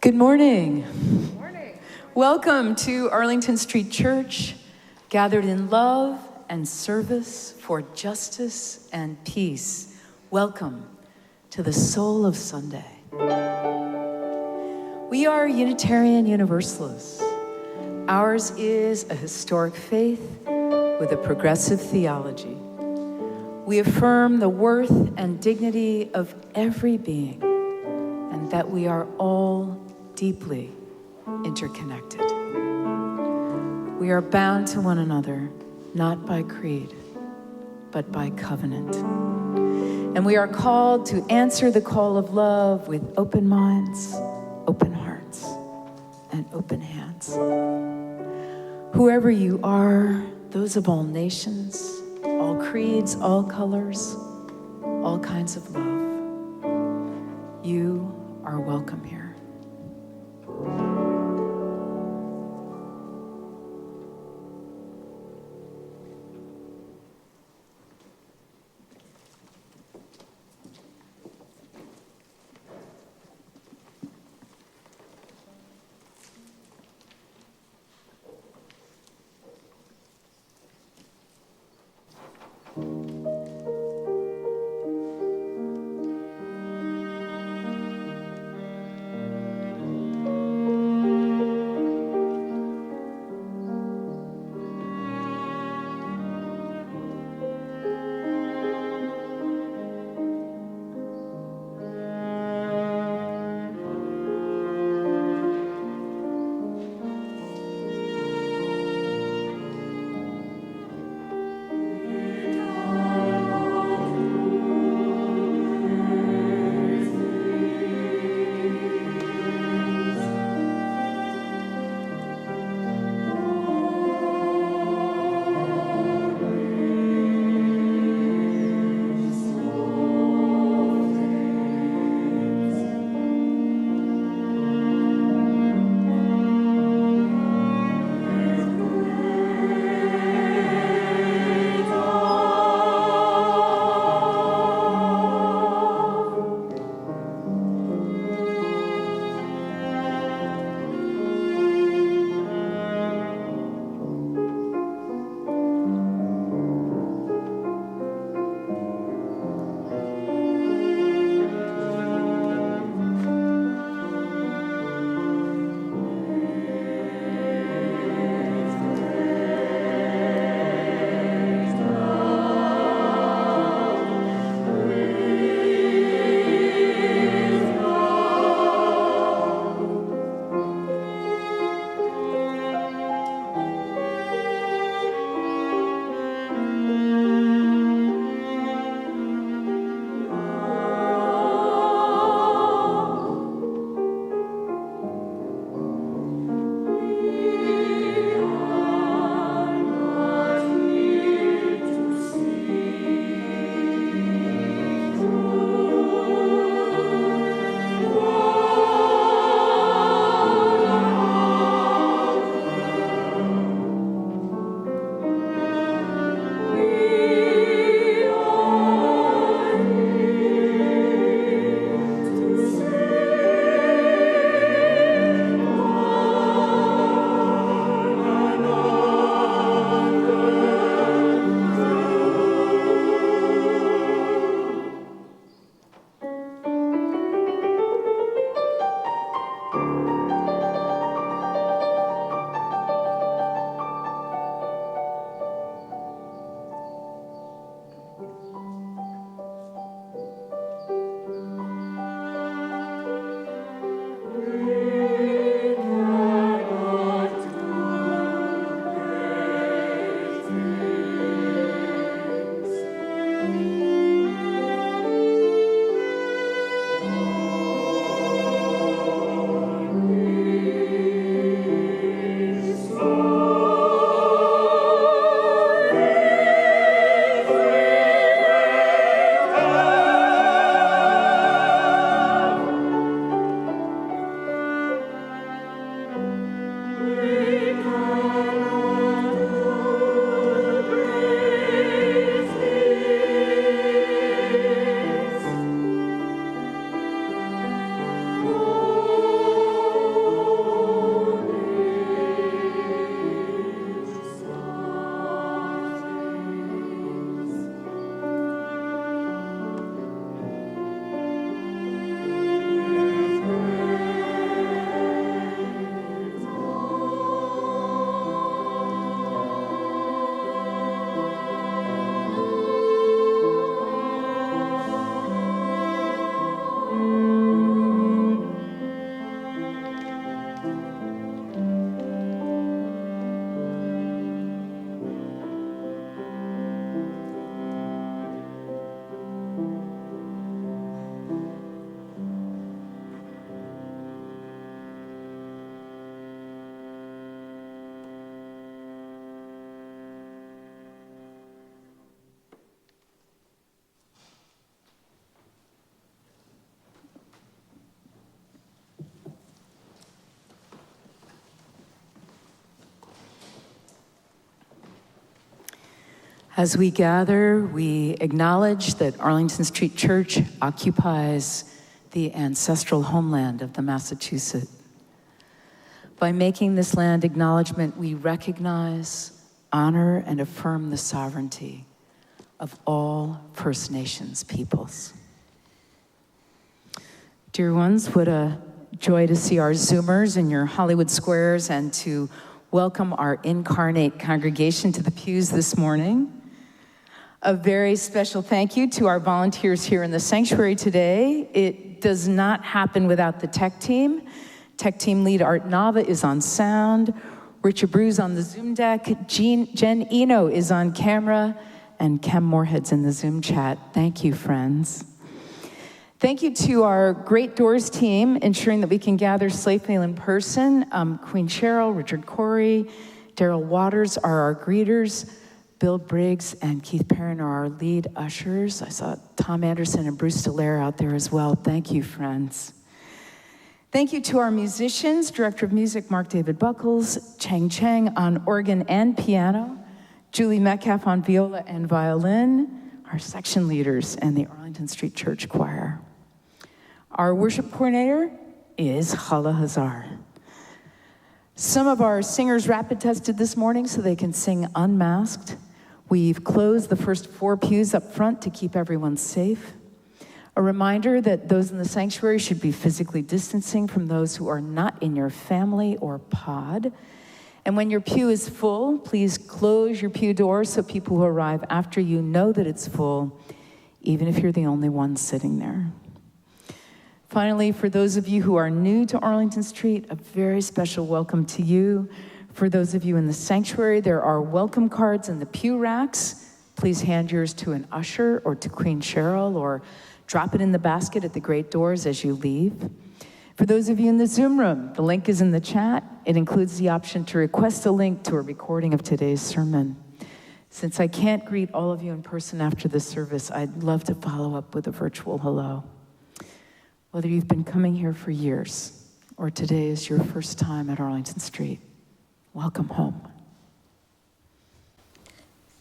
Good morning. Good morning. Welcome to Arlington Street Church, gathered in love and service for justice and peace. Welcome to the soul of Sunday. We are Unitarian Universalists. Ours is a historic faith with a progressive theology. We affirm the worth and dignity of every being, and that we are all deeply interconnected. We are bound to one another, not by creed, but by covenant. And we are called to answer the call of love with open minds, open hearts, and open hands. Whoever you are, those of all nations, all creeds, all colors, all kinds of love, you are welcome here. As we gather, we acknowledge that Arlington Street Church occupies the ancestral homeland of the Massachusetts. By making this land acknowledgement, we recognize, honor, and affirm the sovereignty of all First Nations peoples. Dear ones, what a joy to see our Zoomers in your Hollywood squares and to welcome our incarnate congregation to the pews this morning. A very special thank you to our volunteers here in the sanctuary today. It does not happen without the tech team. Tech team lead Art Nava is on sound, Richard Bruce on the Zoom deck, Jen Eno is on camera, and Kem Moorhead's in the Zoom chat. Thank you, friends. Thank you to our Great Doors team, ensuring that we can gather safely in person. Queen Cheryl, Richard Corey, Daryl Waters are our greeters. Bill Briggs and Keith Perrin are our lead ushers. I saw Tom Anderson and Bruce Dallaire out there as well. Thank you, friends. Thank you to our musicians, Director of Music Mark David Buckles, Chang Chang on organ and piano, Julie Metcalf on viola and violin, our section leaders, and the Arlington Street Church Choir. Our worship coordinator is Hala Hazar. Some of our singers rapid tested this morning so they can sing unmasked. We've closed the first 4 pews up front to keep everyone safe. A reminder that those in the sanctuary should be physically distancing from those who are not in your family or pod. And when your pew is full, please close your pew door so people who arrive after you know that it's full, even if you're the only one sitting there. Finally, for those of you who are new to Arlington Street, a very special welcome to you. For those of you in the sanctuary, there are welcome cards in the pew racks. Please hand yours to an usher or to Queen Cheryl, or drop it in the basket at the Great Doors as you leave. For those of you in the Zoom room, the link is in the chat. It includes the option to request a link to a recording of today's sermon. Since I can't greet all of you in person after this service, I'd love to follow up with a virtual hello. Whether you've been coming here for years or today is your first time at Arlington Street, welcome home.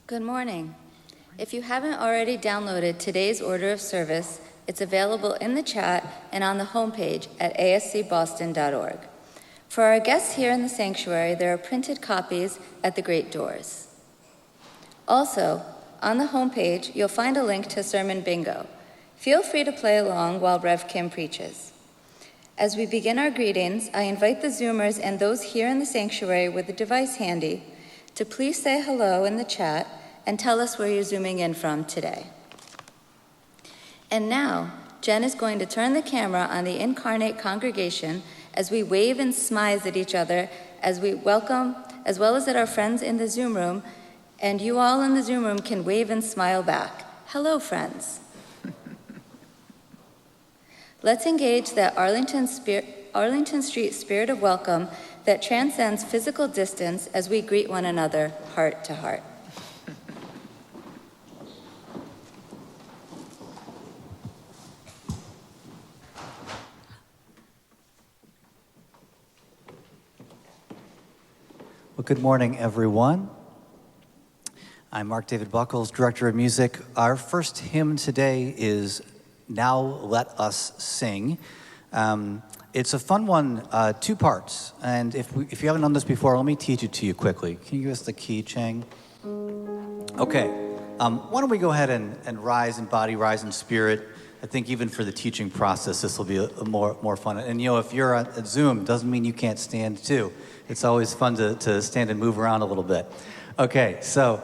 Good morning. If you haven't already downloaded today's order of service, it's available in the chat and on the homepage at ascboston.org. For our guests here in the sanctuary, there are printed copies at the Great Doors. Also, on the homepage, you'll find a link to Sermon Bingo. Feel free to play along while Rev Kim preaches. As we begin our greetings, I invite the Zoomers and those here in the sanctuary with a device handy to please say hello in the chat and tell us where you're zooming in from today. And now, Jen is going to turn the camera on the incarnate congregation as we wave and smize at each other as we welcome, as well as at our friends in the Zoom room, and you all in the Zoom room can wave and smile back. Hello, friends. Let's engage that Arlington Street spirit of welcome that transcends physical distance as we greet one another heart to heart. Well, good morning, everyone. I'm Mark David Buckles, Director of Music. Our first hymn today is Now Let Us Sing. It's a fun one, 2 parts. And if you haven't done this before, let me teach it to you quickly. Can you give us the key, Chang? Okay. Why don't we go ahead and rise in body, rise in spirit. I think even for the teaching process, this will be a more fun. And you know, if you're at Zoom, doesn't mean you can't stand too. It's always fun to stand and move around a little bit. Okay, so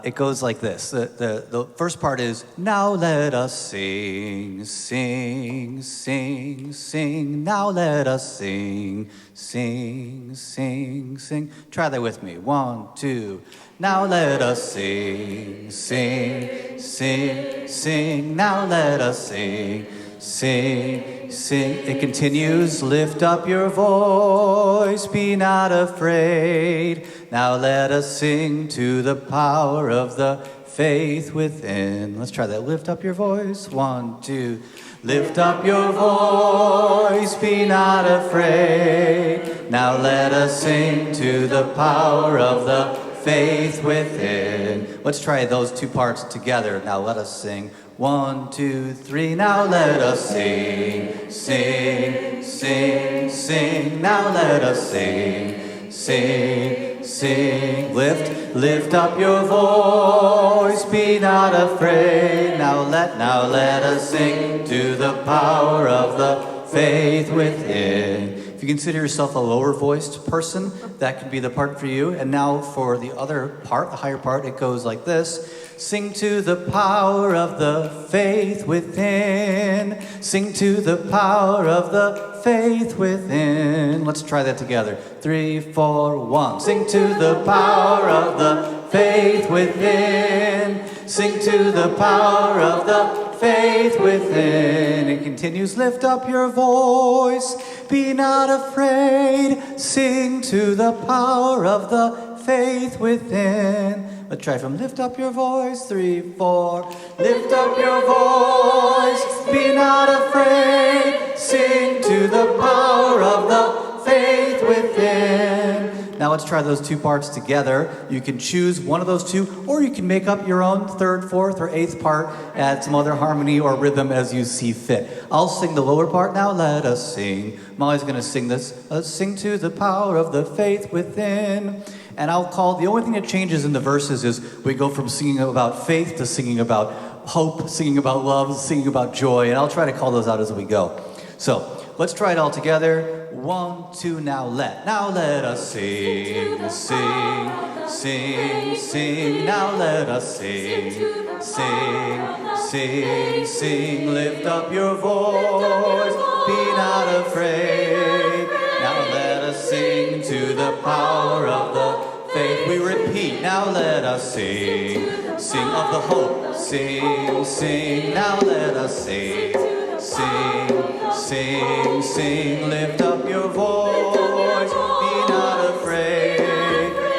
it goes like this. The first part is, now let us sing, sing, sing, sing. Now let us sing, sing, sing, sing. Try that with me. 1, 2. Now let us sing, sing, sing, sing. Now let us sing, sing, sing. It continues. Lift up your voice, be not afraid. Now let us sing to the power of the faith within. Let's try that. Lift up your voice. 1, 2. Lift up your voice, be not afraid. Now let us sing to the power of the faith within. Let's try those two parts together. Now let us sing. 1, 2, 3, now let us sing. Sing, sing, sing, now let us sing. Sing, sing, lift up your voice, be not afraid. Now let us sing to the power of the faith within. If you consider yourself a lower voiced person, that could be the part for you. And now for the other part, the higher part, it goes like this. Sing to the power of the faith within. Sing to the power of the faith within. Let's try that together. 3, 4, 1. Sing to the power of the faith within. Sing to the power of the faith within. It continues. Lift up your voice. Be not afraid. Sing to the power of the faith within. Let's try from lift up your voice. 3, 4. Lift up your voice. Be not afraid. Sing to the power of the faith within. Now let's try those two parts together. You can choose one of those two, or you can make up your own third, fourth, or eighth part, add some other harmony or rhythm as you see fit. I'll sing the lower part now. Let us sing. Molly's going to sing this. Let's sing to the power of the faith within. And I'll call, the only thing that changes in the verses is we go from singing about faith to singing about hope, singing about love, singing about joy. And I'll try to call those out as we go. So let's try it all together. 1, 2, now let us sing, sing, sing, sing. Now let us sing, sing, sing, sing. Lift up your voice, be not afraid. Now let us sing to the power of the faith. We repeat, now let us sing, sing of the hope. Sing, sing, now let us sing, sing, sing, sing. Lift up your voice, be not afraid.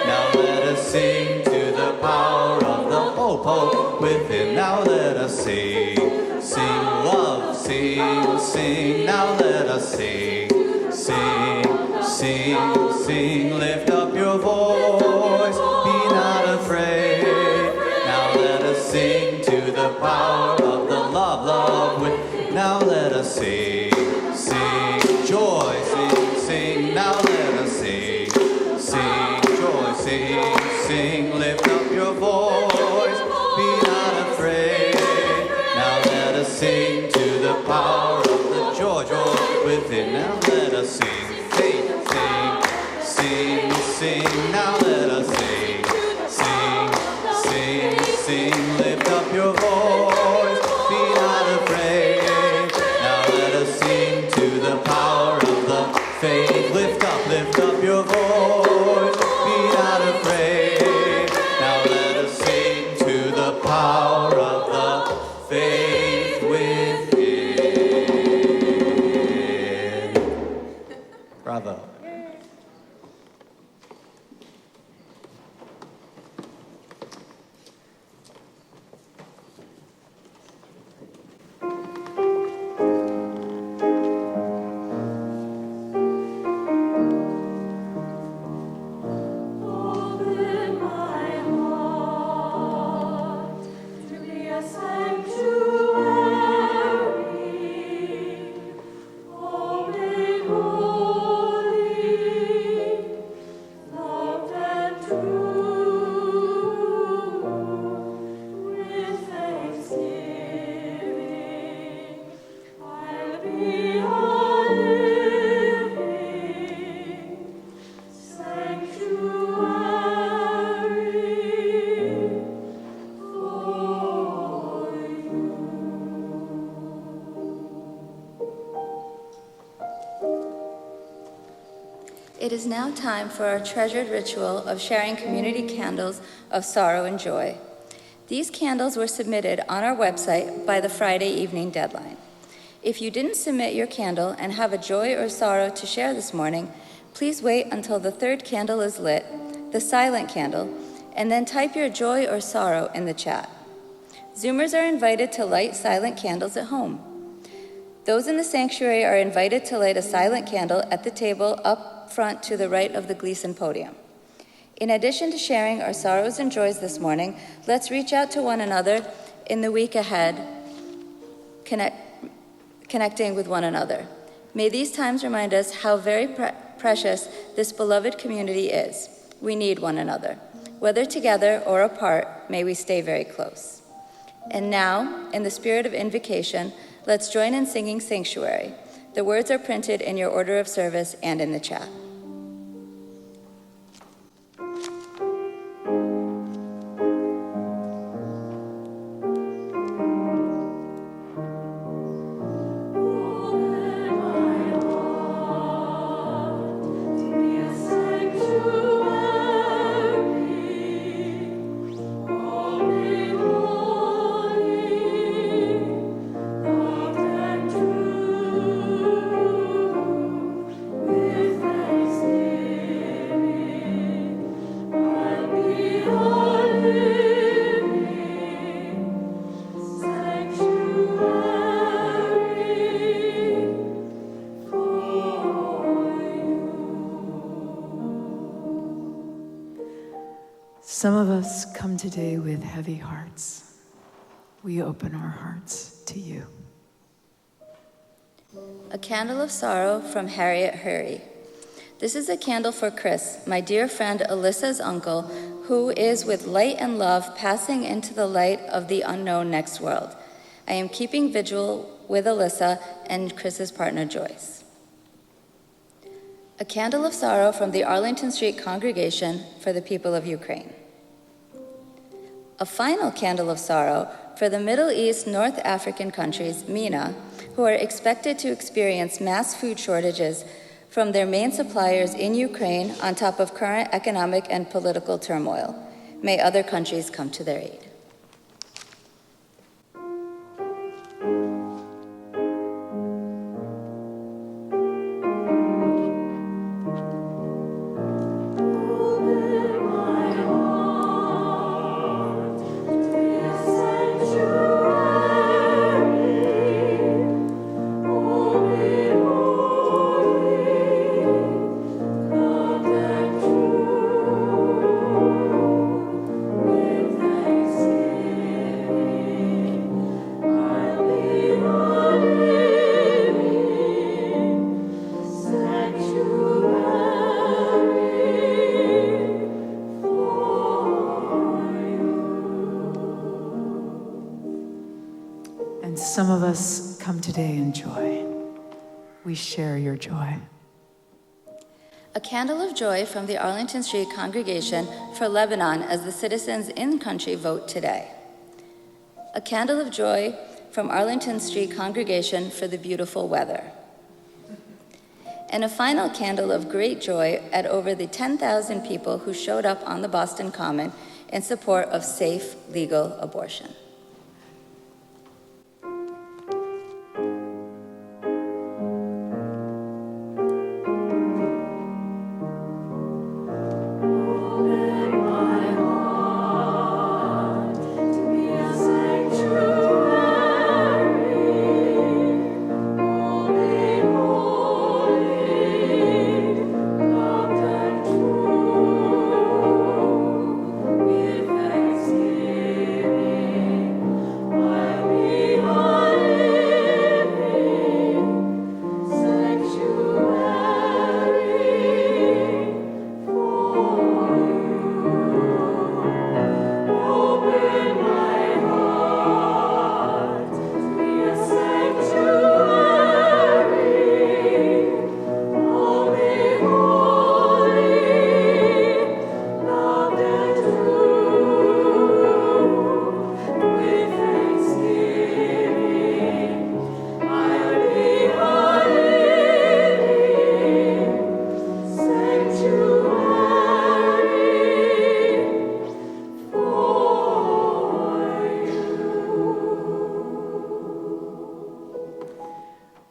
Now let us sing to the power of the hope within. Now let us sing, sing love, sing, sing. Now let us sing, sing, sing, sing. Lift up your voice, be not afraid. Now let us sing to the power of the love with. Now let us sing, sing joy, sing, sing. Now let us sing, sing joy, sing, sing. Lift up your voice, be not afraid. Now let us sing to the power of the joy within. Now let us sing, faith, sing, sing. Now let us sing, sing, sing. Lift up your voice, be not afraid. Now let us sing to the power of the faith. Lift up your voice, be not afraid. Now let us sing to the power of the faith within. Bravo. It is now time for our treasured ritual of sharing community candles of sorrow and joy. These candles were submitted on our website by the Friday evening deadline. If you didn't submit your candle and have a joy or sorrow to share this morning, please wait until the third candle is lit, the silent candle, and then type your joy or sorrow in the chat. Zoomers are invited to light silent candles at home. Those in the sanctuary are invited to light a silent candle at the table up front to the right of the Gleason podium. In addition to sharing our sorrows and joys this morning, let's reach out to one another in the week ahead, connecting with one another. May these times remind us how very precious this beloved community is. We need one another. Whether together or apart, may we stay very close. And now, in the spirit of invocation, let's join in singing Sanctuary. The words are printed in your order of service and in the chat. Some of us come today with heavy hearts. We open our hearts to you. A Candle of Sorrow from Harriet Hurry. This is a candle for Chris, my dear friend Alyssa's uncle, who is with light and love passing into the light of the unknown next world. I am keeping vigil with Alyssa and Chris's partner Joyce. A Candle of Sorrow from the Arlington Street Congregation for the people of Ukraine. A final candle of sorrow for the Middle East North African countries, MENA, who are expected to experience mass food shortages from their main suppliers in Ukraine on top of current economic and political turmoil. May other countries come to their aid. Some of us come today in joy. We share your joy. A candle of joy from the Arlington Street Congregation for Lebanon as the citizens in country vote today. A candle of joy from Arlington Street Congregation for the beautiful weather. And a final candle of great joy at over the 10,000 people who showed up on the Boston Common in support of safe, legal abortion.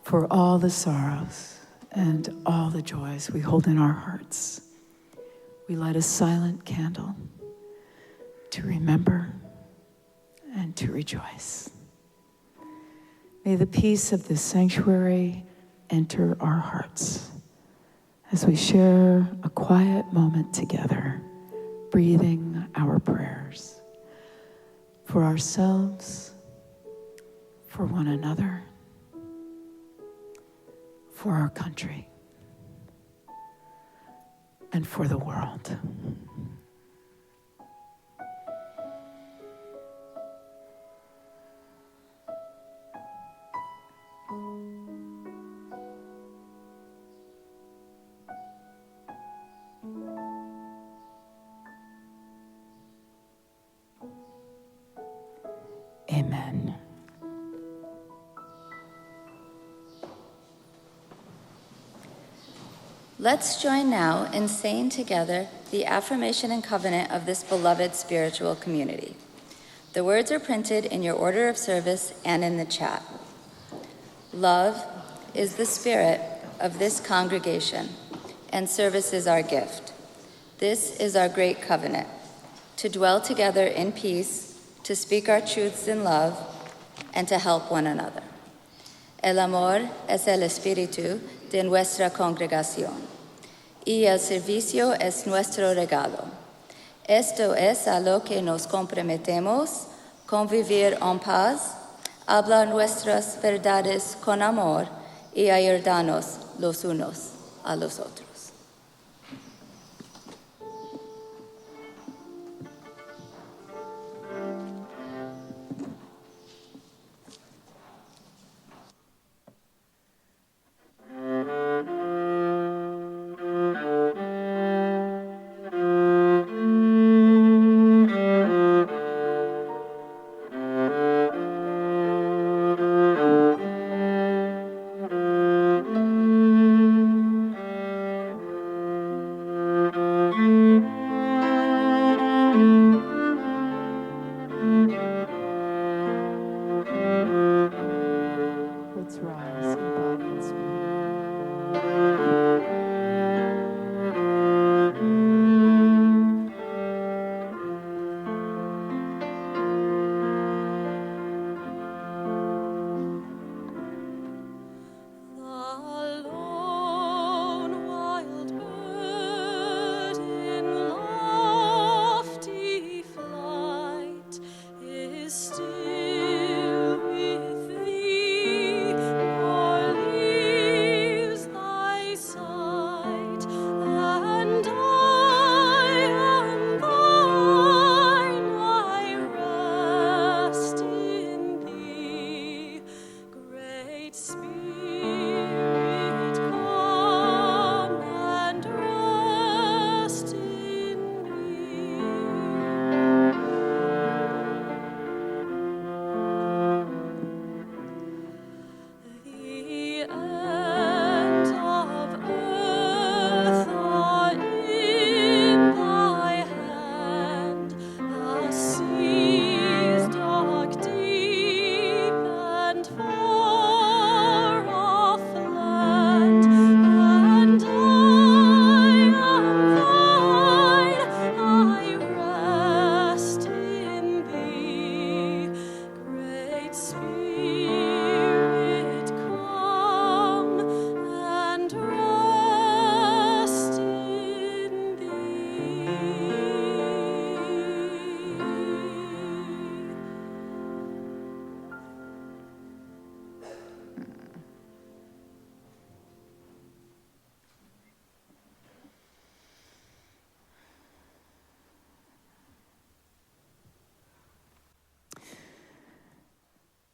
For all the sorrows and all the joys we hold in our hearts, we light a silent candle to remember and to rejoice. May the peace of this sanctuary enter our hearts as we share a quiet moment together breathing our prayers for ourselves, for one another, for our country, and for the world. Amen. Let's join now in saying together the affirmation and covenant of this beloved spiritual community. The words are printed in your order of service and in the chat. Love is the spirit of this congregation, and service is our gift. This is our great covenant, to dwell together in peace, to speak our truths in love, and to help one another. El amor es el espíritu de nuestra congregación, y el servicio es nuestro regalo. Esto es a lo que nos comprometemos, convivir en paz, hablar nuestras verdades con amor y ayudarnos los unos a los otros. Let's rise in body and spirit.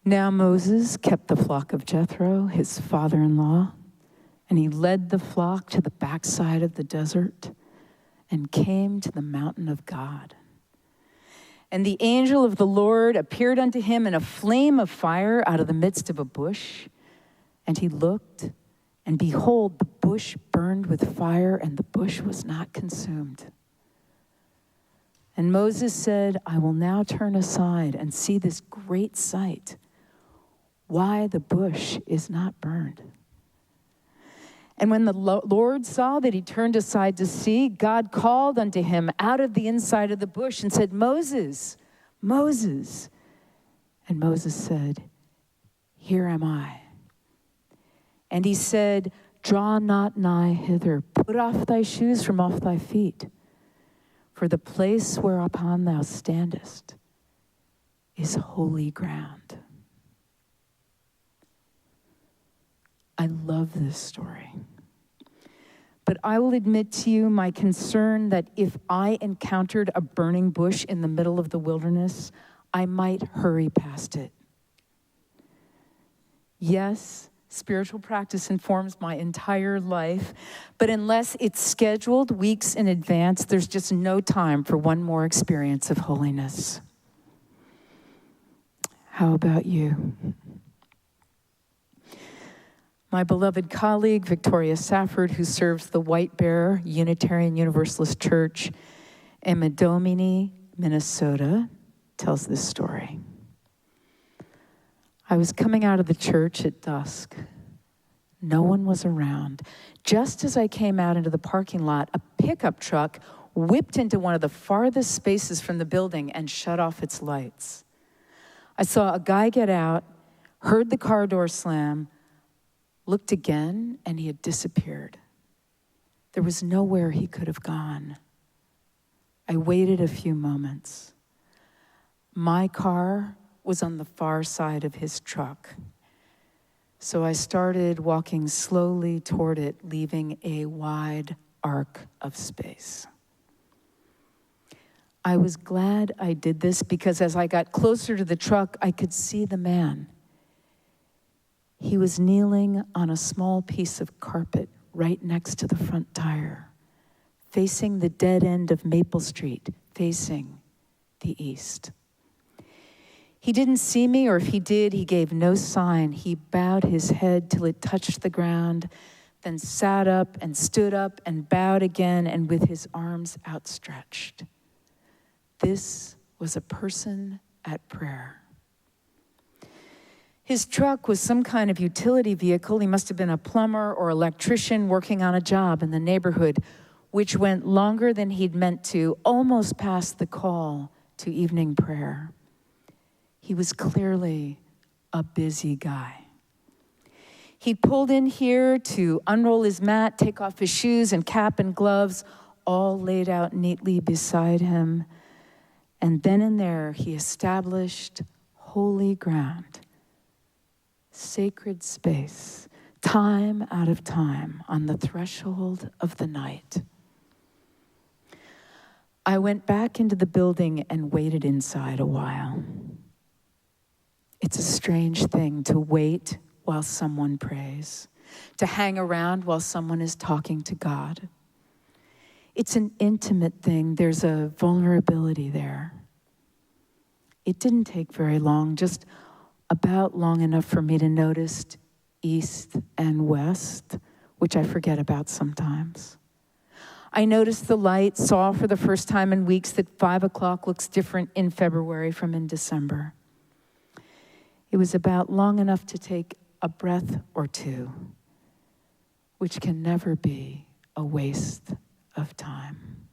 Now Moses kept the flock of Jethro, his father-in-law, and he led the flock to the backside of the desert and came to the mountain of God. And the angel of the Lord appeared unto him in a flame of fire out of the midst of a bush. And he looked, and behold, the bush burned with fire, and the bush was not consumed. And Moses said, I will now turn aside and see this great sight, why the bush is not burned. And when the Lord saw that he turned aside to see, God called unto him out of the inside of the bush and said, Moses, Moses. And Moses said, Here am I. And he said, Draw not nigh hither, put off thy shoes from off thy feet. For the place whereupon thou standest is holy ground. I love this story. But I will admit to you my concern that if I encountered a burning bush in the middle of the wilderness, I might hurry past it. Yes, spiritual practice informs my entire life, but unless it's scheduled weeks in advance, there's just no time for one more experience of holiness. How about you? My beloved colleague, Victoria Safford, who serves the White Bear Unitarian Universalist Church in Menominee, Minnesota, tells this story. I was coming out of the church at dusk. No one was around. Just as I came out into the parking lot, a pickup truck whipped into one of the farthest spaces from the building and shut off its lights. I saw a guy get out, heard the car door slam, looked again, and he had disappeared. There was nowhere he could have gone. I waited a few moments. My car was on the far side of his truck. So I started walking slowly toward it, leaving a wide arc of space. I was glad I did this because as I got closer to the truck, I could see the man. He was kneeling on a small piece of carpet right next to the front tire, facing the dead end of Maple Street, facing the east. He didn't see me, or if he did, he gave no sign. He bowed his head till it touched the ground, then sat up and stood up and bowed again, and with his arms outstretched. This was a person at prayer. His truck was some kind of utility vehicle. He must have been a plumber or electrician working on a job in the neighborhood, which went longer than he'd meant to, almost past the call to evening prayer. He was clearly a busy guy. He'd pulled in here to unroll his mat, take off his shoes and cap and gloves, all laid out neatly beside him. And then and there, he established holy ground, sacred space, time out of time on the threshold of the night. I went back into the building and waited inside a while. It's a strange thing to wait while someone prays, to hang around while someone is talking to God. It's an intimate thing. There's a vulnerability there. It didn't take very long, just about long enough for me to notice east and west, which I forget about sometimes. I noticed the light, saw for the first time in weeks that 5 o'clock looks different in February from in December. It was about long enough to take a breath or two, which can never be a waste of time.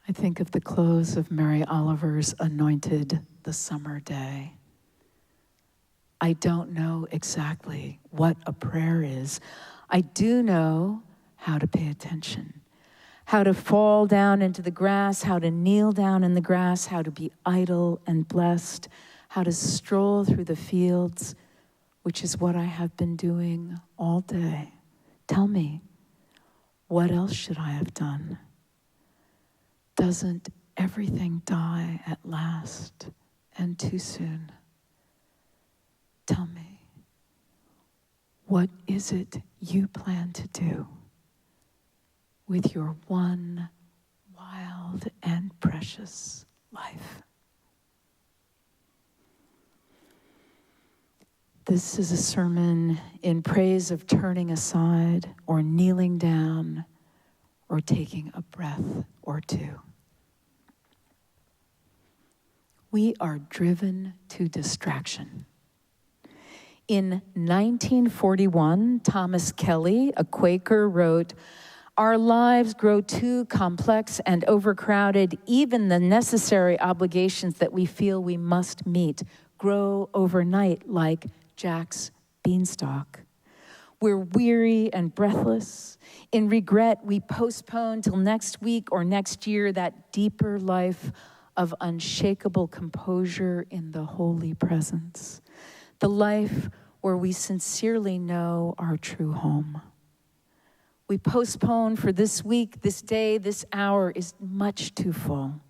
I think of the close of Mary Oliver's Anointed the Summer Day. I don't know exactly what a prayer is. I do know how to pay attention, how to fall down into the grass, how to kneel down in the grass, how to be idle and blessed, how to stroll through the fields, which is what I have been doing all day. Tell me, what else should I have done? Doesn't everything die at last and too soon? Tell me, what is it you plan to do with your one wild and precious life? This is a sermon in praise of turning aside or kneeling down or taking a breath or two. We are driven to distraction. In 1941, Thomas Kelly, a Quaker, wrote, "Our lives grow too complex and overcrowded. Even the necessary obligations that we feel we must meet grow overnight like Jack's beanstalk. We're weary and breathless. In regret, we postpone till next week or next year that deeper life of unshakable composure in the holy presence, the life where we sincerely know our true home. We postpone for this week, this day, this hour is much too full.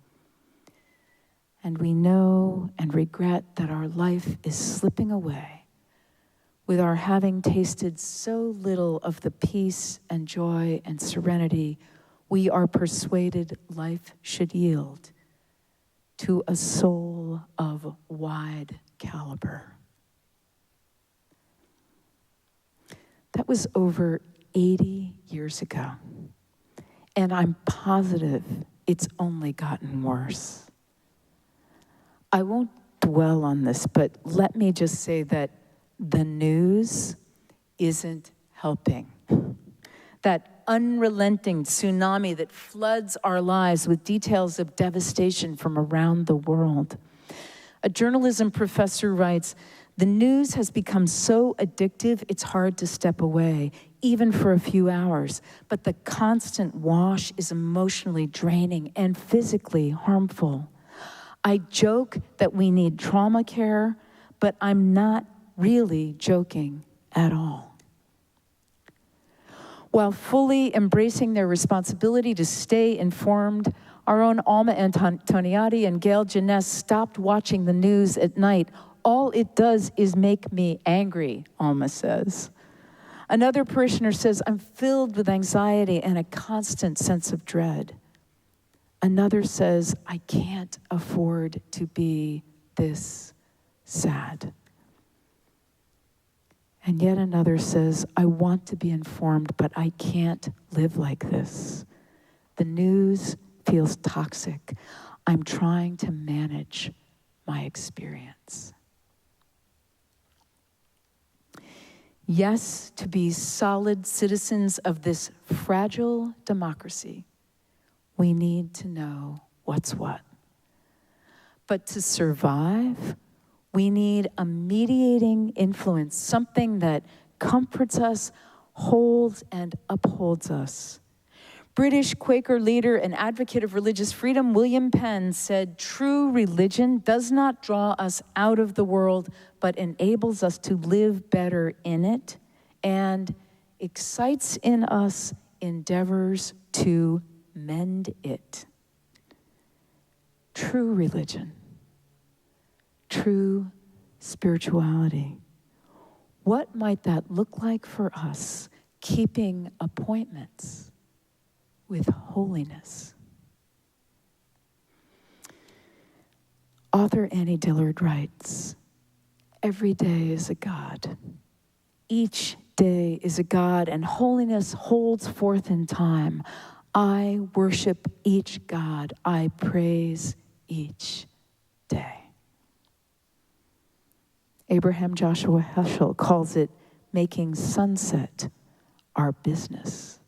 And we know and regret that our life is slipping away with our having tasted so little of the peace and joy and serenity we are persuaded life should yield to a soul of wide caliber. That was over 80 years ago, and I'm positive it's only gotten worse. I won't dwell on this, but let me just say that the news isn't helping. That unrelenting tsunami that floods our lives with details of devastation from around the world. A journalism professor writes, "The news has become so addictive, it's hard to step away, even for a few hours. But the constant wash is emotionally draining and physically harmful. I joke that we need trauma care, but I'm not really joking at all." While fully embracing their responsibility to stay informed, our own Alma Antoniadi and Gail Janess stopped watching the news at night. "All it does is make me angry," Alma says. Another parishioner says, "I'm filled with anxiety and a constant sense of dread." Another says, "I can't afford to be this sad." And yet another says, "I want to be informed, but I can't live like this. The news feels toxic. I'm trying to manage my experience." Yes, to be solid citizens of this fragile democracy, we need to know what's what. But to survive, we need a mediating influence, something that comforts us, holds and upholds us. British Quaker leader and advocate of religious freedom, William Penn, said, "True religion does not draw us out of the world, but enables us to live better in it and excites in us endeavors to mend it." True religion, true spirituality. What might that look like for us, keeping appointments with holiness? Author Annie Dillard writes, "Every day is a God. Each day is a God, and holiness holds forth in time. I worship each God. I praise each day." Abraham Joshua Heschel calls it making sunset our business.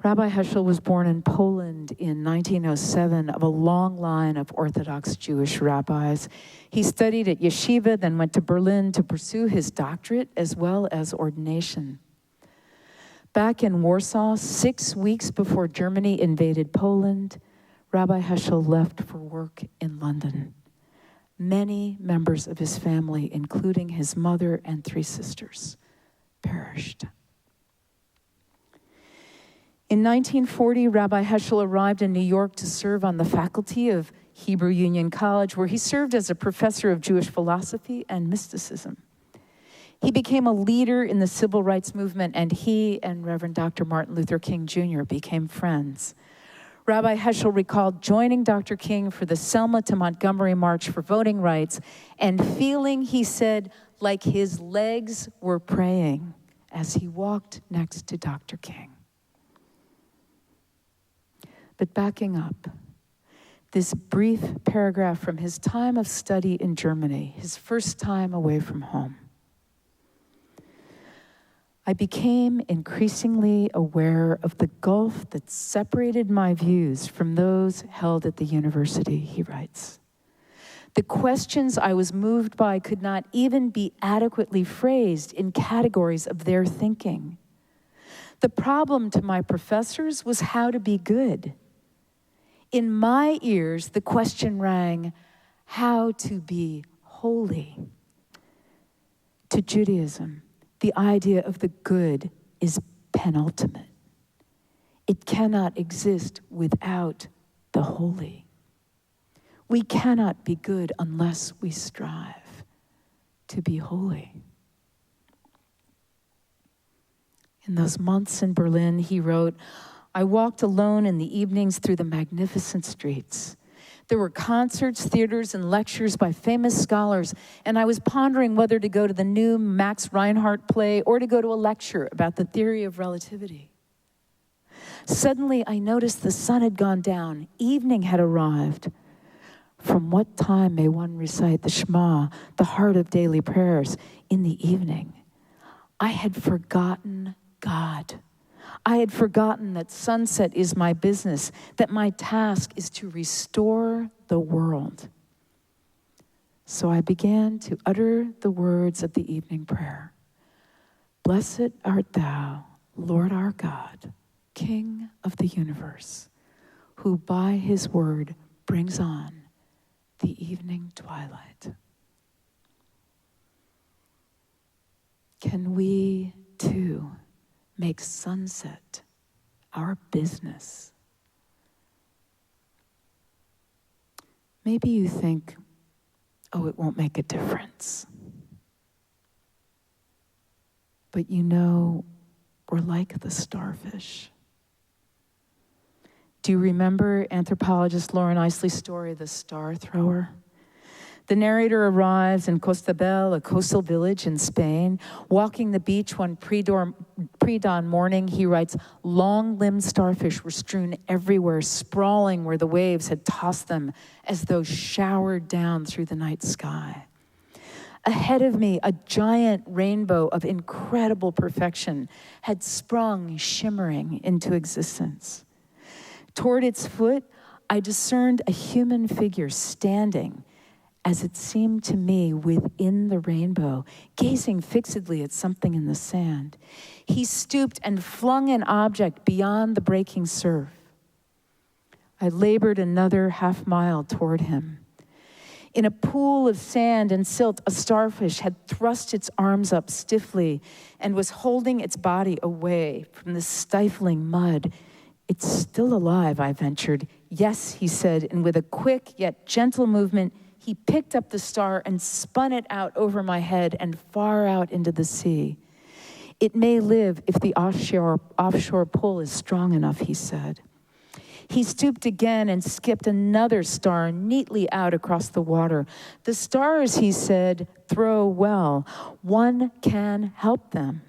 Rabbi Heschel was born in Poland in 1907 of a long line of Orthodox Jewish rabbis. He studied at yeshiva, then went to Berlin to pursue his doctorate as well as ordination. Back in Warsaw, 6 weeks before Germany invaded Poland, Rabbi Heschel left for work in London. Many members of his family, including his mother and 3 sisters, perished. In 1940, Rabbi Heschel arrived in New York to serve on the faculty of Hebrew Union College, where he served as a professor of Jewish philosophy and mysticism. He became a leader in the civil rights movement, and he and Reverend Dr. Martin Luther King Jr. became friends. Rabbi Heschel recalled joining Dr. King for the Selma to Montgomery March for voting rights and feeling, he said, like his legs were praying as he walked next to Dr. King. But backing up, this brief paragraph from his time of study in Germany, his first time away from home. "I became increasingly aware of the gulf that separated my views from those held at the university," he writes. The questions I was moved by could not even be adequately phrased in categories of their thinking. The problem to my professors was how to be good. In my ears, the question rang, how to be holy. To Judaism, the idea of the good is penultimate. It cannot exist without the holy. We cannot be good unless we strive to be holy. In those months in Berlin, he wrote, I walked alone in the evenings through the magnificent streets. There were concerts, theaters, and lectures by famous scholars, and I was pondering whether to go to the new Max Reinhardt play or to go to a lecture about the theory of relativity. Suddenly, I noticed the sun had gone down. Evening had arrived. From what time may one recite the Shema, the heart of daily prayers, in the evening? I had forgotten God. I had forgotten that sunset is my business, that my task is to restore the world. So I began to utter the words of the evening prayer. Blessed art thou, Lord our God, King of the universe, who by his word brings on the evening twilight. Can we, too, make sunset our business? Maybe you think, oh, it won't make a difference. But you know, we're like the starfish. Do you remember anthropologist Lauren Isley's story, The Star Thrower? The narrator arrives in Costabel, a coastal village in Spain. Walking the beach one pre-dawn morning, he writes, long-limbed starfish were strewn everywhere, sprawling where the waves had tossed them as though showered down through the night sky. Ahead of me, a giant rainbow of incredible perfection had sprung, shimmering into existence. Toward its foot, I discerned a human figure standing, as it seemed to me, within the rainbow, gazing fixedly at something in the sand. He stooped and flung an object beyond the breaking surf. I labored another half-mile toward him. In a pool of sand and silt, a starfish had thrust its arms up stiffly and was holding its body away from the stifling mud. It's still alive, I ventured. Yes, he said, and with a quick yet gentle movement, he picked up the star and spun it out over my head and far out into the sea. It may live if the offshore pull is strong enough, he said. He stooped again and skipped another star neatly out across the water. The stars, he said, throw well. One can help them.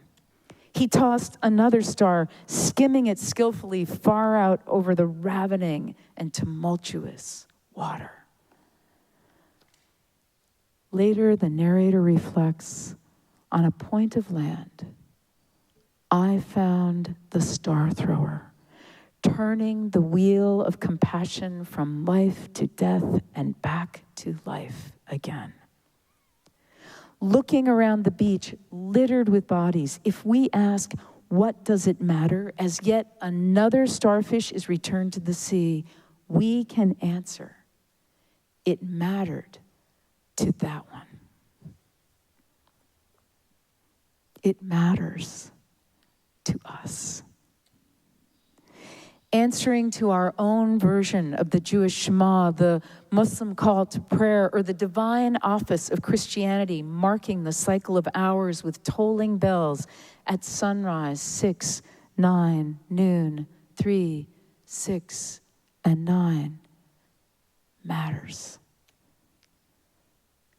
He tossed another star, skimming it skillfully far out over the ravening and tumultuous water. Later, the narrator reflects, on a point of land, I found the star thrower, turning the wheel of compassion from life to death and back to life again. Looking around the beach littered with bodies, if we ask, what does it matter, as yet another starfish is returned to the sea, we can answer, it mattered to that one. It matters to us. Answering to our own version of the Jewish Shema, the Muslim call to prayer, or the divine office of Christianity, marking the cycle of hours with tolling bells at sunrise, 6, 9, noon, 3, 6, and 9, matters.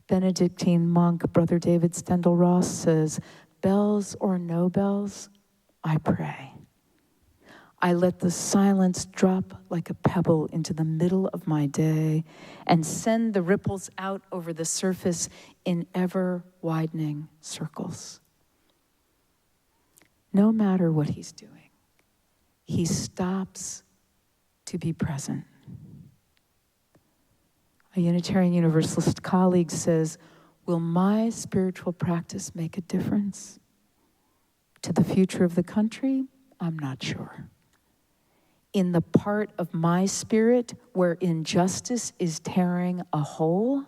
Benedictine monk Brother David Stendhal Ross says, bells or no bells, I pray. I let the silence drop like a pebble into the middle of my day and send the ripples out over the surface in ever-widening circles. No matter what he's doing, he stops to be present. A Unitarian Universalist colleague says, will my spiritual practice make a difference to the future of the country? I'm not sure. In the part of my spirit where injustice is tearing a hole,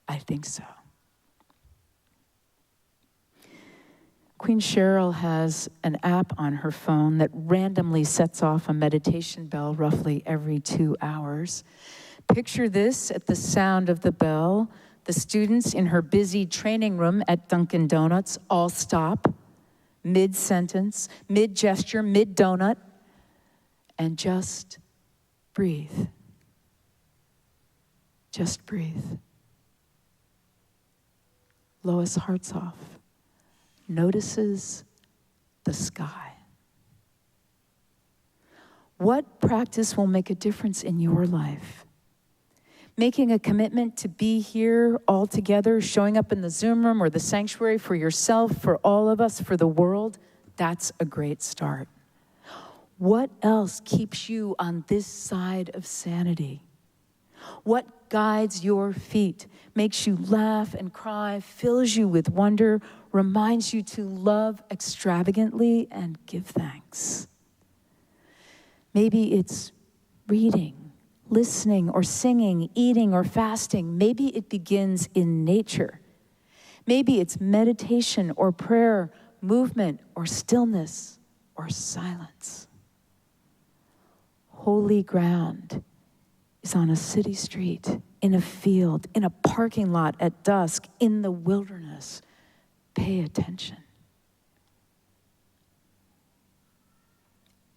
I think so. Queen Cheryl has an app on her phone that randomly sets off a meditation bell roughly every 2 hours. Picture this: at the sound of the bell, the students in her busy training room at Dunkin' Donuts all stop, mid-sentence, mid-gesture, mid-donut, and just breathe. Just breathe. Lois Hartsoff notices the sky. What practice will make a difference in your life? Making a commitment to be here all together, showing up in the Zoom room or the sanctuary for yourself, for all of us, for the world, that's a great start. What else keeps you on this side of sanity? What guides your feet, makes you laugh and cry, fills you with wonder, reminds you to love extravagantly and give thanks? Maybe it's reading, listening, or singing, eating, or fasting. Maybe it begins in nature. Maybe it's meditation or prayer, movement or stillness or silence. Holy ground is on a city street, in a field, in a parking lot at dusk, in the wilderness. Pay attention.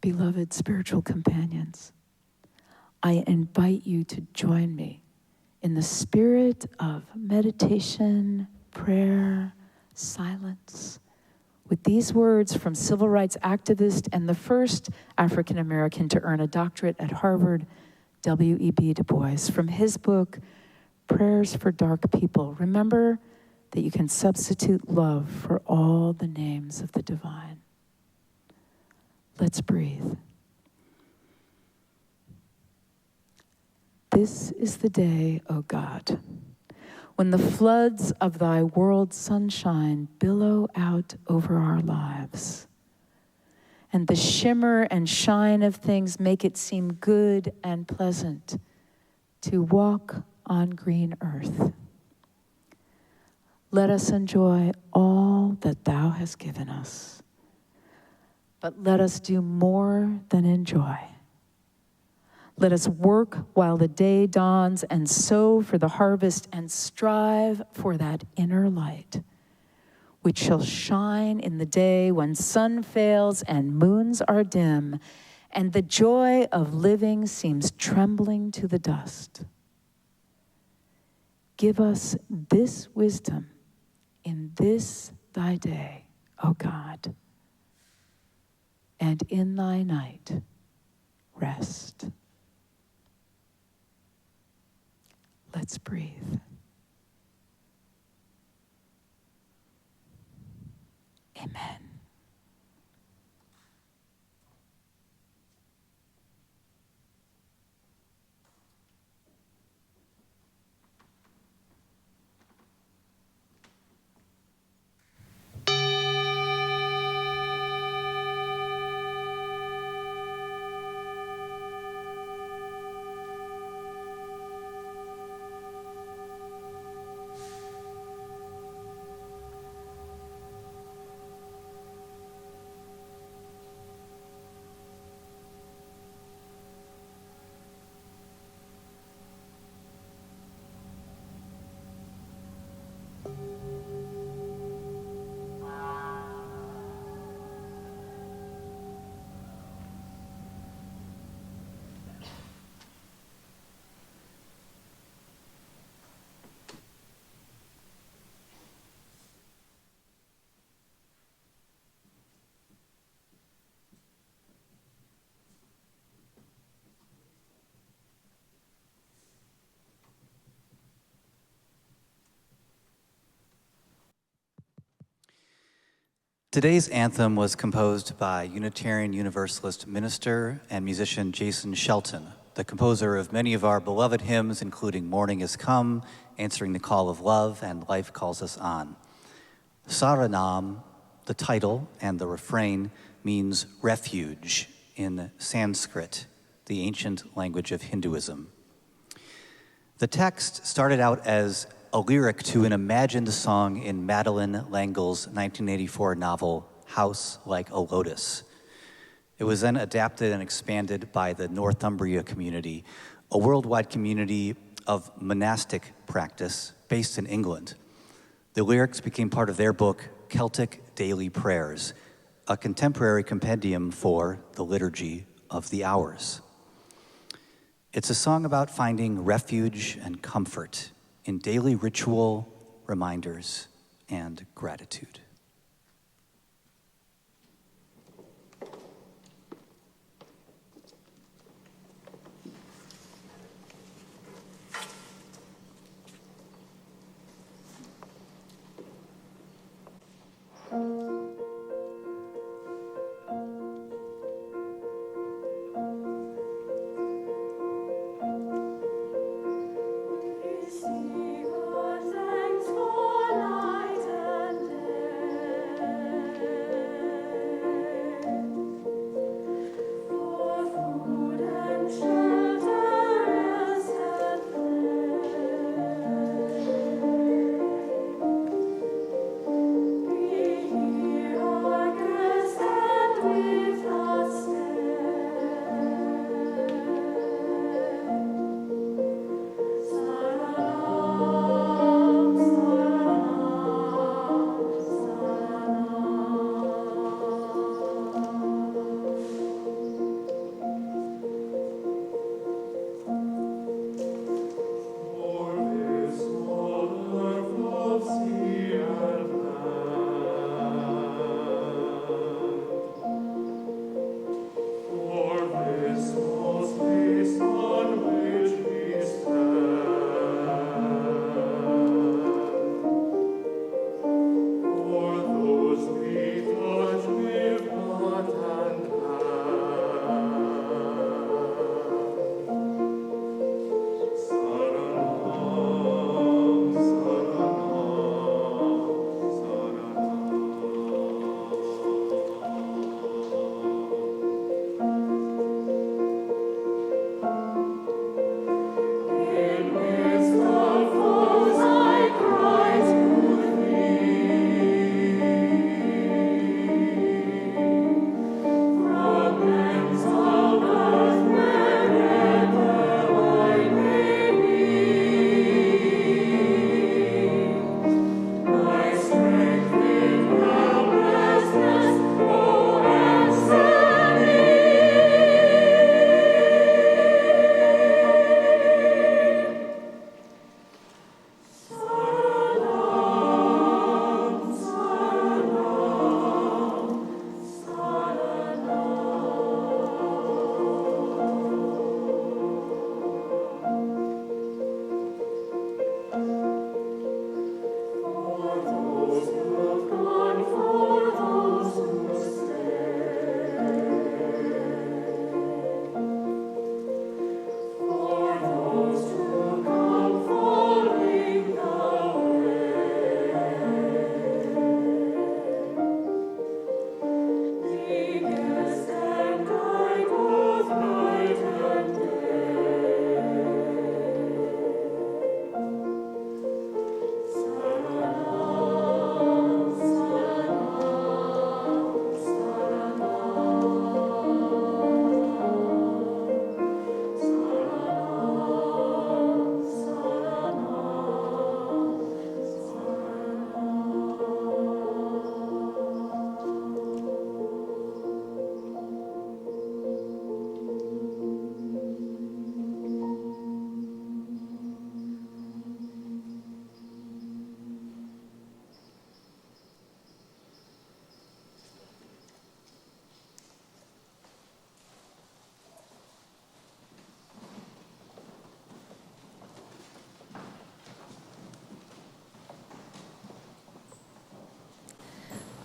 Beloved spiritual companions, I invite you to join me in the spirit of meditation, prayer, silence, with these words from civil rights activist and the first African American to earn a doctorate at Harvard, W.E.B. Du Bois, from his book, Prayers for Dark People. Remember that you can substitute love for all the names of the divine. Let's breathe. This is the day, O God, when the floods of thy world sunshine billow out over our lives, and the shimmer and shine of things make it seem good and pleasant to walk on green earth. Let us enjoy all that thou hast given us, but let us do more than enjoy. Let us work while the day dawns and sow for the harvest and strive for that inner light, which shall shine in the day when sun fails and moons are dim and the joy of living seems trembling to the dust. Give us this wisdom in this thy day, O God, and in thy night rest. Let's breathe. Amen. Today's anthem was composed by Unitarian Universalist minister and musician Jason Shelton, the composer of many of our beloved hymns, including Morning Has Come, Answering the Call of Love, and Life Calls Us On. Saranam, the title and the refrain, means refuge in Sanskrit, the ancient language of Hinduism. The text started out as a lyric to an imagined song in Madeleine L'Engle's 1984 novel, House Like a Lotus. It was then adapted and expanded by the Northumbria community, a worldwide community of monastic practice based in England. The lyrics became part of their book, Celtic Daily Prayers, a contemporary compendium for the Liturgy of the Hours. It's a song about finding refuge and comfort in daily ritual, reminders, and gratitude.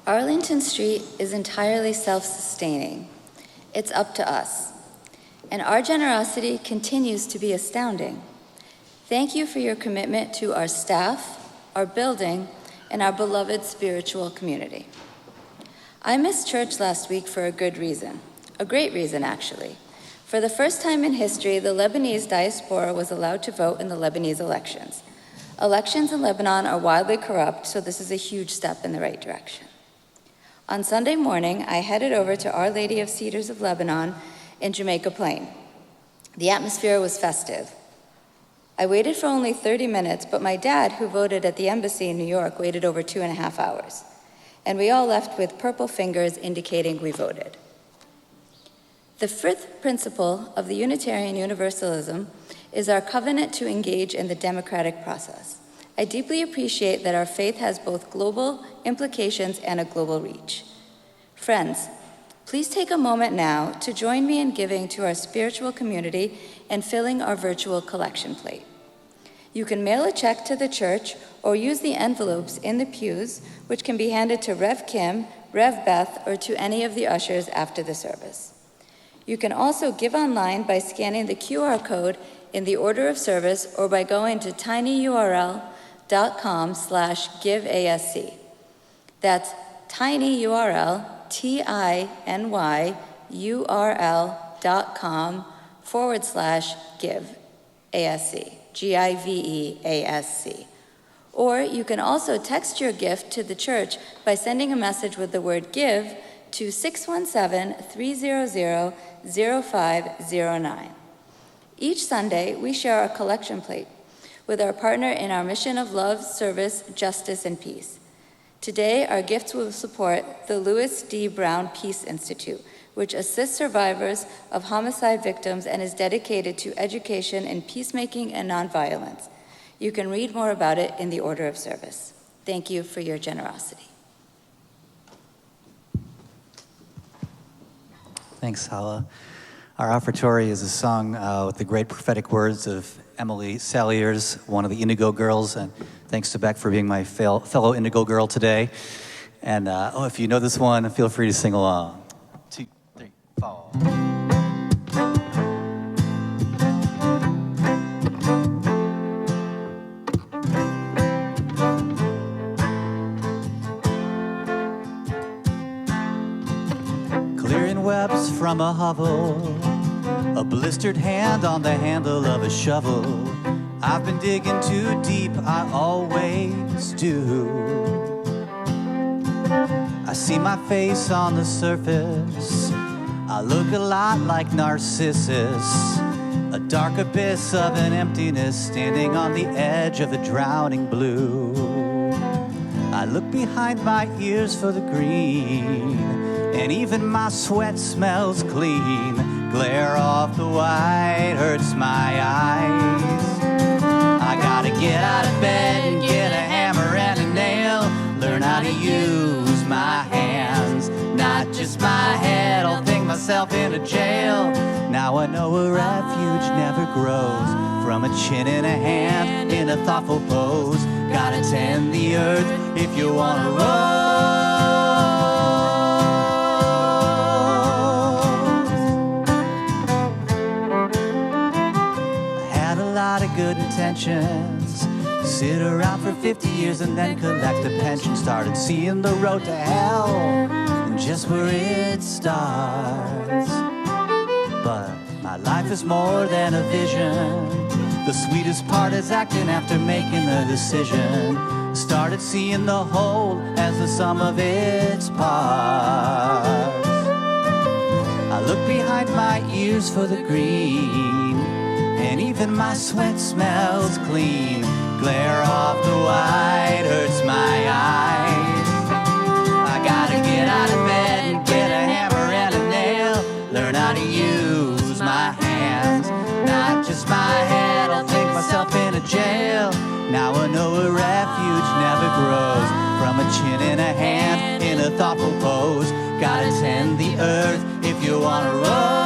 Arlington Street is entirely self-sustaining. It's up to us. and our generosity continues to be astounding. Thank you for your commitment to our staff, our building, and our beloved spiritual community. I missed church last week for a good reason, a great reason actually. For the first time in history, the Lebanese diaspora was allowed to vote in the Lebanese elections. Elections in Lebanon are wildly corrupt, so this is a huge step in the right direction. On Sunday morning, I headed over to Our Lady of Cedars of Lebanon in Jamaica Plain. The atmosphere was festive. I waited for only 30 minutes, but my dad, who voted at the embassy in New York, waited over 2.5 hours. And we all left with purple fingers indicating we voted. The fifth principle of the Unitarian Universalism is our covenant to engage in the democratic process. I deeply appreciate that our faith has both global implications and a global reach. Friends, please take a moment now to join me in giving to our spiritual community and filling our virtual collection plate. You can mail a check to the church or use the envelopes in the pews, which can be handed to Rev Kim, Rev Beth, or to any of the ushers after the service. You can also give online by scanning the QR code in the order of service or by going to tinyurl.com/giveasc. That's tinyurl, tinyurl.com/giveasc, GIVEASC. Or you can also text your gift to the church by sending a message with the word give to 617-300-0509. Each Sunday, we share our collection plate with our partner in our mission of love, service, justice, and peace. Today, our gifts will support the Louis D. Brown Peace Institute, which assists survivors of homicide victims and is dedicated to education in peacemaking and nonviolence. You can read more about it in the order of service. Thank you for your generosity. Thanks, Hala. Our Offertory is a song with the great prophetic words of Emily Saliers, one of the Indigo Girls, and thanks to Beck for being my fellow Indigo Girl today. And if you know this one, feel free to sing along. 2, 3, 4. Clearing webs from a hovel, a blistered hand on the handle of a shovel. I've been digging too deep, I always do. I see my face on the surface, I look a lot like Narcissus, a dark abyss of an emptiness standing on the edge of a drowning blue. I look behind my ears for the green, and even my sweat smells clean. Glare off the white hurts my eyes. I gotta get out of bed and get a hammer and a nail. Learn how to use my hands, not just my head. I'll think myself into jail. Now I know a refuge never grows from a chin in a hand in a thoughtful pose. Gotta tend the earth if you wanna roll. Good intentions, sit around for 50 years and then collect a pension. Started seeing the road to hell and just where it starts. But my life is more than a vision. The sweetest part is acting after making the decision. Started seeing the whole as the sum of its parts. I look behind my ears for the green, and even my sweat smells clean. Glare off the white hurts my eyes. I gotta get out of bed and get a hammer and a nail. Learn how to use my hands, not just my head. I'll think myself into jail. Now I know a refuge never grows from a chin in a hand in a thoughtful pose. Gotta tend the earth if you wanna roll.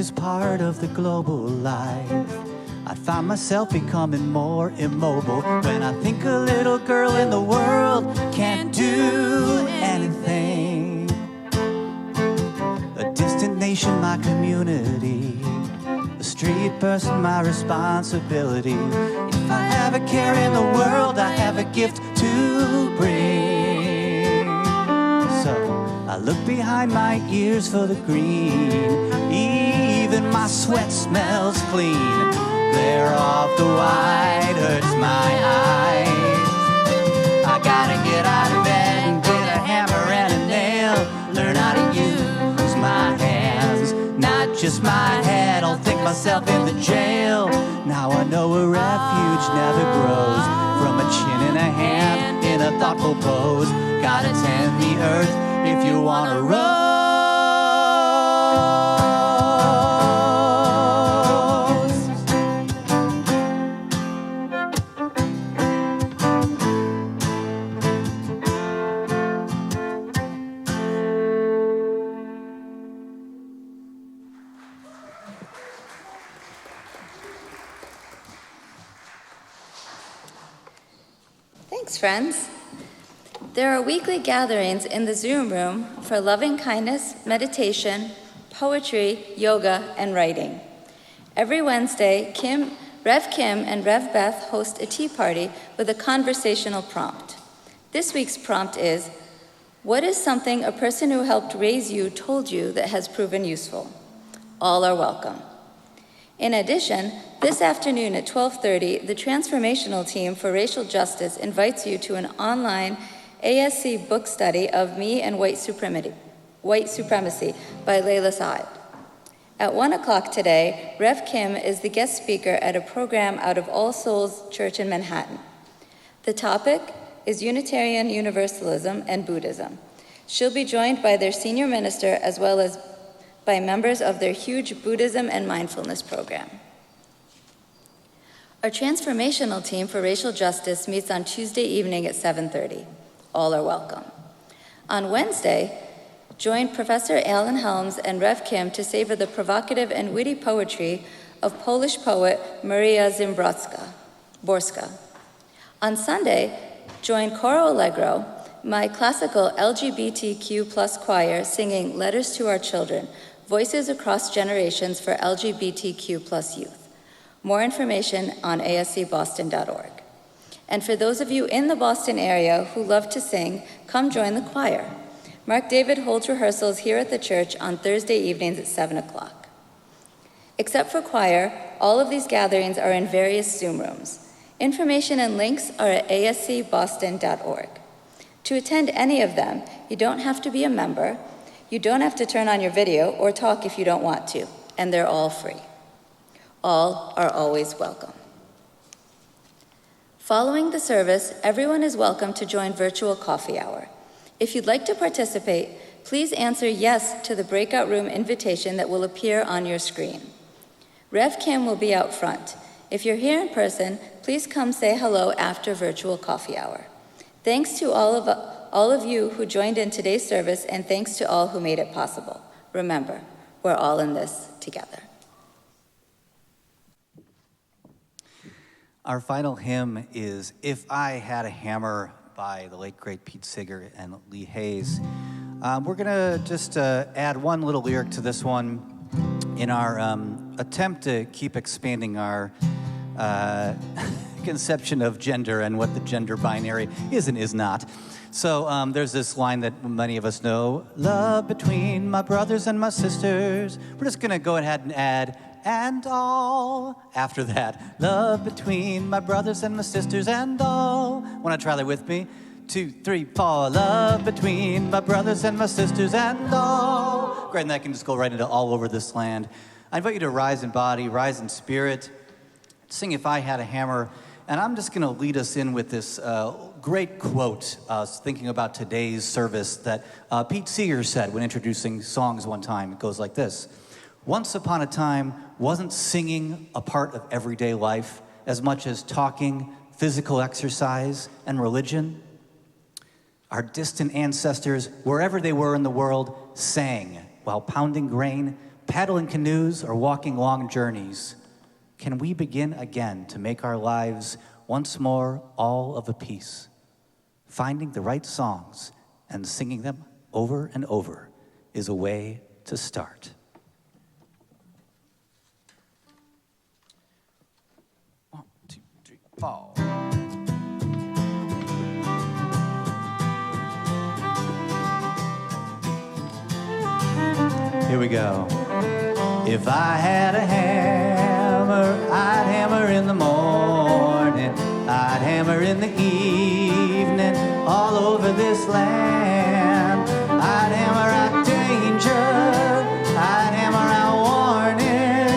is part of the global life. I find myself becoming more immobile when I think a little girl in the world can't do anything. A distant nation, my community. A street person, my responsibility. If I have a care in the world, I have a gift to bring. So I look behind my ears for the green. Even my sweat smells clean. Glare off the white hurts my eyes. I gotta get out of bed and get a hammer and a nail. Learn how to use my hands, not just my head. I'll think myself in the jail. Now I know a refuge never grows from a chin and a hand in a thoughtful pose. Gotta tend the earth if you wanna rose. Thanks, friends. There are weekly gatherings in the Zoom room for loving kindness, meditation, poetry, yoga, and writing. Every Wednesday, Rev Kim and Rev Beth host a tea party with a conversational prompt. This week's prompt is, what is something a person who helped raise you told you that has proven useful? All are welcome. In addition, this afternoon at 12:30, the Transformational Team for Racial Justice invites you to an online ASC book study of Me and White Supremacy by Layla Saad. At 1 o'clock today, Rev Kim is the guest speaker at a program out of All Souls Church in Manhattan. The topic is Unitarian Universalism and Buddhism. She'll be joined by their senior minister as well as by members of their huge Buddhism and mindfulness program. Our Transformational Team for Racial Justice meets on Tuesday evening at 7:30. All are welcome. On Wednesday, join Professor Alan Helms and Rev Kim to savor the provocative and witty poetry of Polish poet Maria Borska. On Sunday, join Coro Allegro, my classical LGBTQ+ choir singing Letters to Our Children, Voices Across Generations for LGBTQ+ Youth. More information on ascboston.org. And for those of you in the Boston area who love to sing, come join the choir. Mark David holds rehearsals here at the church on Thursday evenings at 7 o'clock. Except for choir, all of these gatherings are in various Zoom rooms. Information and links are at ascboston.org. To attend any of them, you don't have to be a member, you don't have to turn on your video or talk if you don't want to, and they're all free. All are always welcome. Following the service, everyone is welcome to join virtual coffee hour. If you'd like to participate, please answer yes to the breakout room invitation that will appear on your screen. Rev Kim will be out front. If you're here in person, please come say hello after virtual coffee hour. Thanks to all of you who joined in today's service, and thanks to all who made it possible. Remember, we're all in this together. Our final hymn is If I Had a Hammer by the late, great Pete Seeger and Lee Hayes. We're going to just add one little lyric to this one in our attempt to keep expanding our conception of gender and what the gender binary is and is not. So there's this line that many of us know, love between my brothers and my sisters. We're just going to go ahead and add and all after that. Love between my brothers and my sisters and all. Want to try that with me? 2, 3, 4. Love between my brothers and my sisters and all. Great, and that can just go right into all over this land. I invite you to rise in body, rise in spirit, sing If I Had a Hammer. And I'm just going to lead us in with this great quote, thinking about today's service that Pete Seeger said when introducing songs one time. It goes like this. Once upon a time, wasn't singing a part of everyday life as much as talking, physical exercise, and religion? Our distant ancestors, wherever they were in the world, sang while pounding grain, paddling canoes or walking long journeys, can we begin again to make our lives once more all of a piece, finding the right songs and singing them over and over is a way to start. One, two, three, four. Here we go. If I had a hammer, I'd hammer in the morning, I'd hammer in the evening, all over this land. I'd hammer out danger, I'd hammer out warning,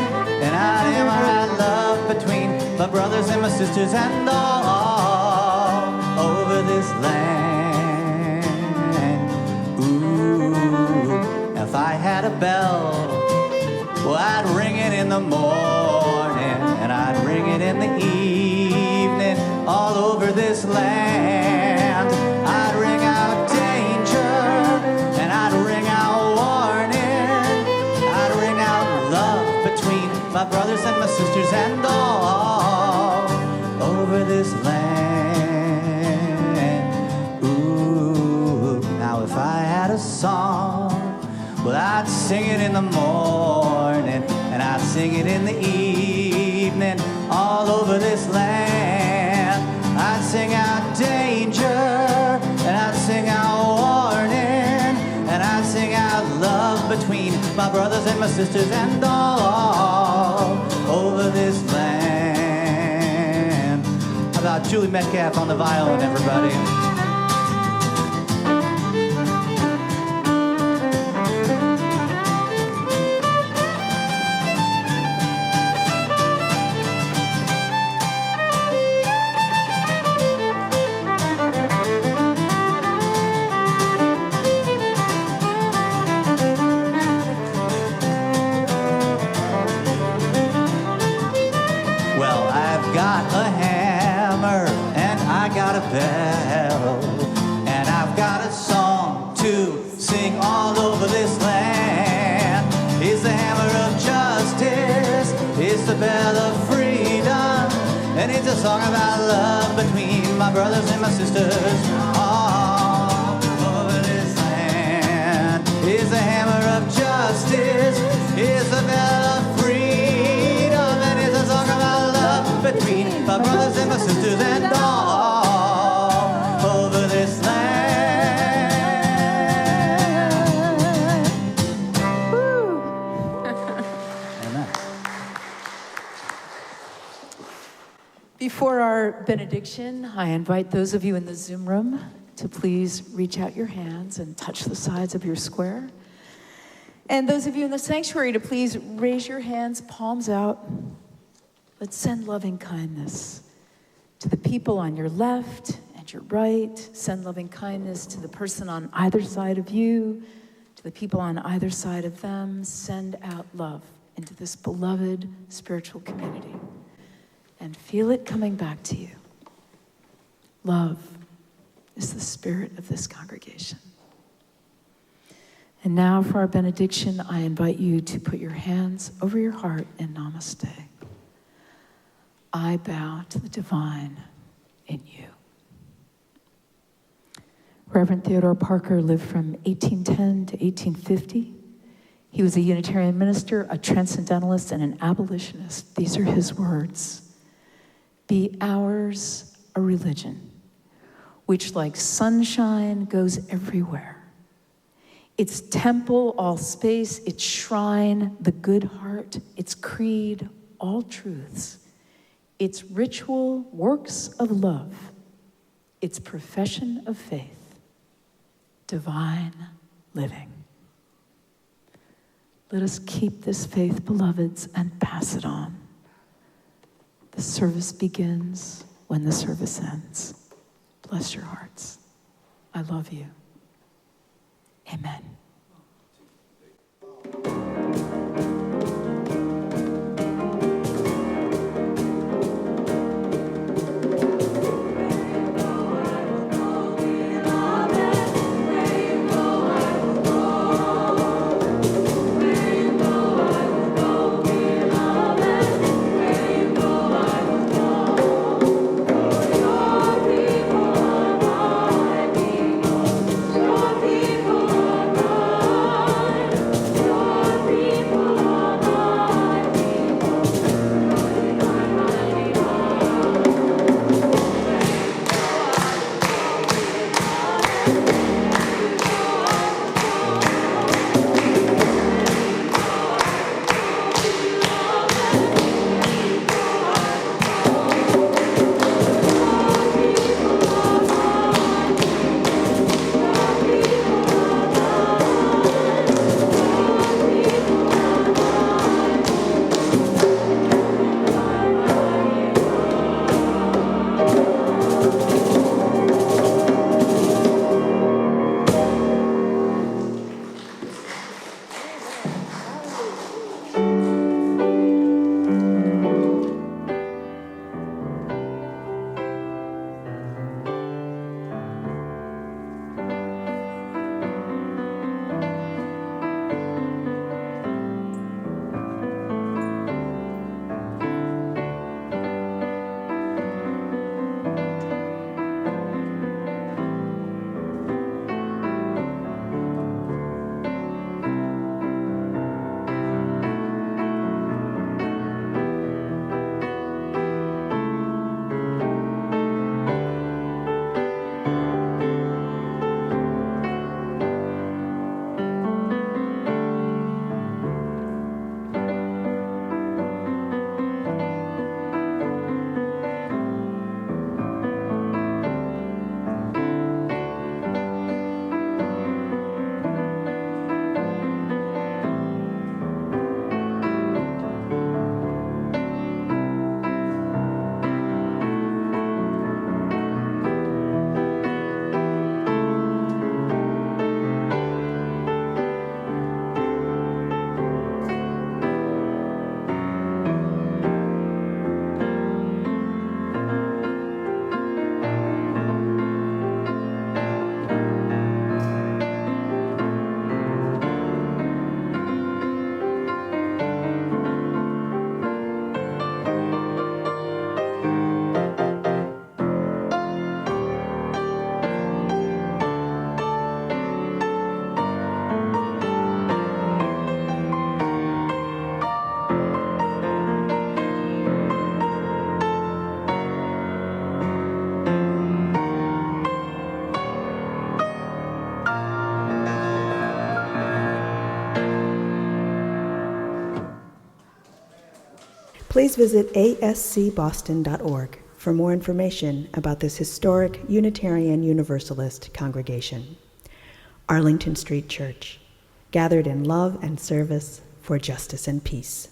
and I'd hammer out love between my brothers and my sisters and all over this land. Ooh, if I had a bell, well, I'd ring it in the morning, and I'd ring it in the evening, all over this land. I'd ring out danger, and I'd ring out warning. I'd ring out love between my brothers and my sisters and all over this land. Ooh, now if I had a song, well, I'd sing it in the morning, and I'd sing it in the evening, all over this land. I'd sing out danger, and I'd sing out warning, and I'd sing out love between my brothers and my sisters and all over this land. How about Julie Metcalf on the violin, everybody? Bell, and I've got a song to sing all over this land. It's the hammer of justice, it's the bell of freedom, and it's a song about love between my brothers and my sisters all over this land. It's the hammer of justice, it's the bell of freedom, and it's a song about love between my brothers and my sisters and all over this land. Woo. Amen. Before our benediction, I invite those of you in the Zoom room to please reach out your hands and touch the sides of your square. And those of you in the sanctuary to please raise your hands, palms out. Let's send loving kindness to the people on your left and your right. Send loving kindness to the person on either side of you, to the people on either side of them. Send out love into this beloved spiritual community. And feel it coming back to you. Love is the spirit of this congregation. And now for our benediction, I invite you to put your hands over your heart in namaste. I bow to the divine in you. Reverend Theodore Parker lived from 1810 to 1850. He was a Unitarian minister, a transcendentalist, and an abolitionist. These are his words. Be ours a religion, which like sunshine goes everywhere. Its temple, all space, its shrine, the good heart, its creed, all truths, its ritual, works of love, its profession of faith, divine living. Let us keep this faith, beloveds, and pass it on. The service begins when the service ends. Bless your hearts. I love you. Amen. Please visit ascboston.org for more information about this historic Unitarian Universalist congregation. Arlington Street Church, gathered in love and service for justice and peace.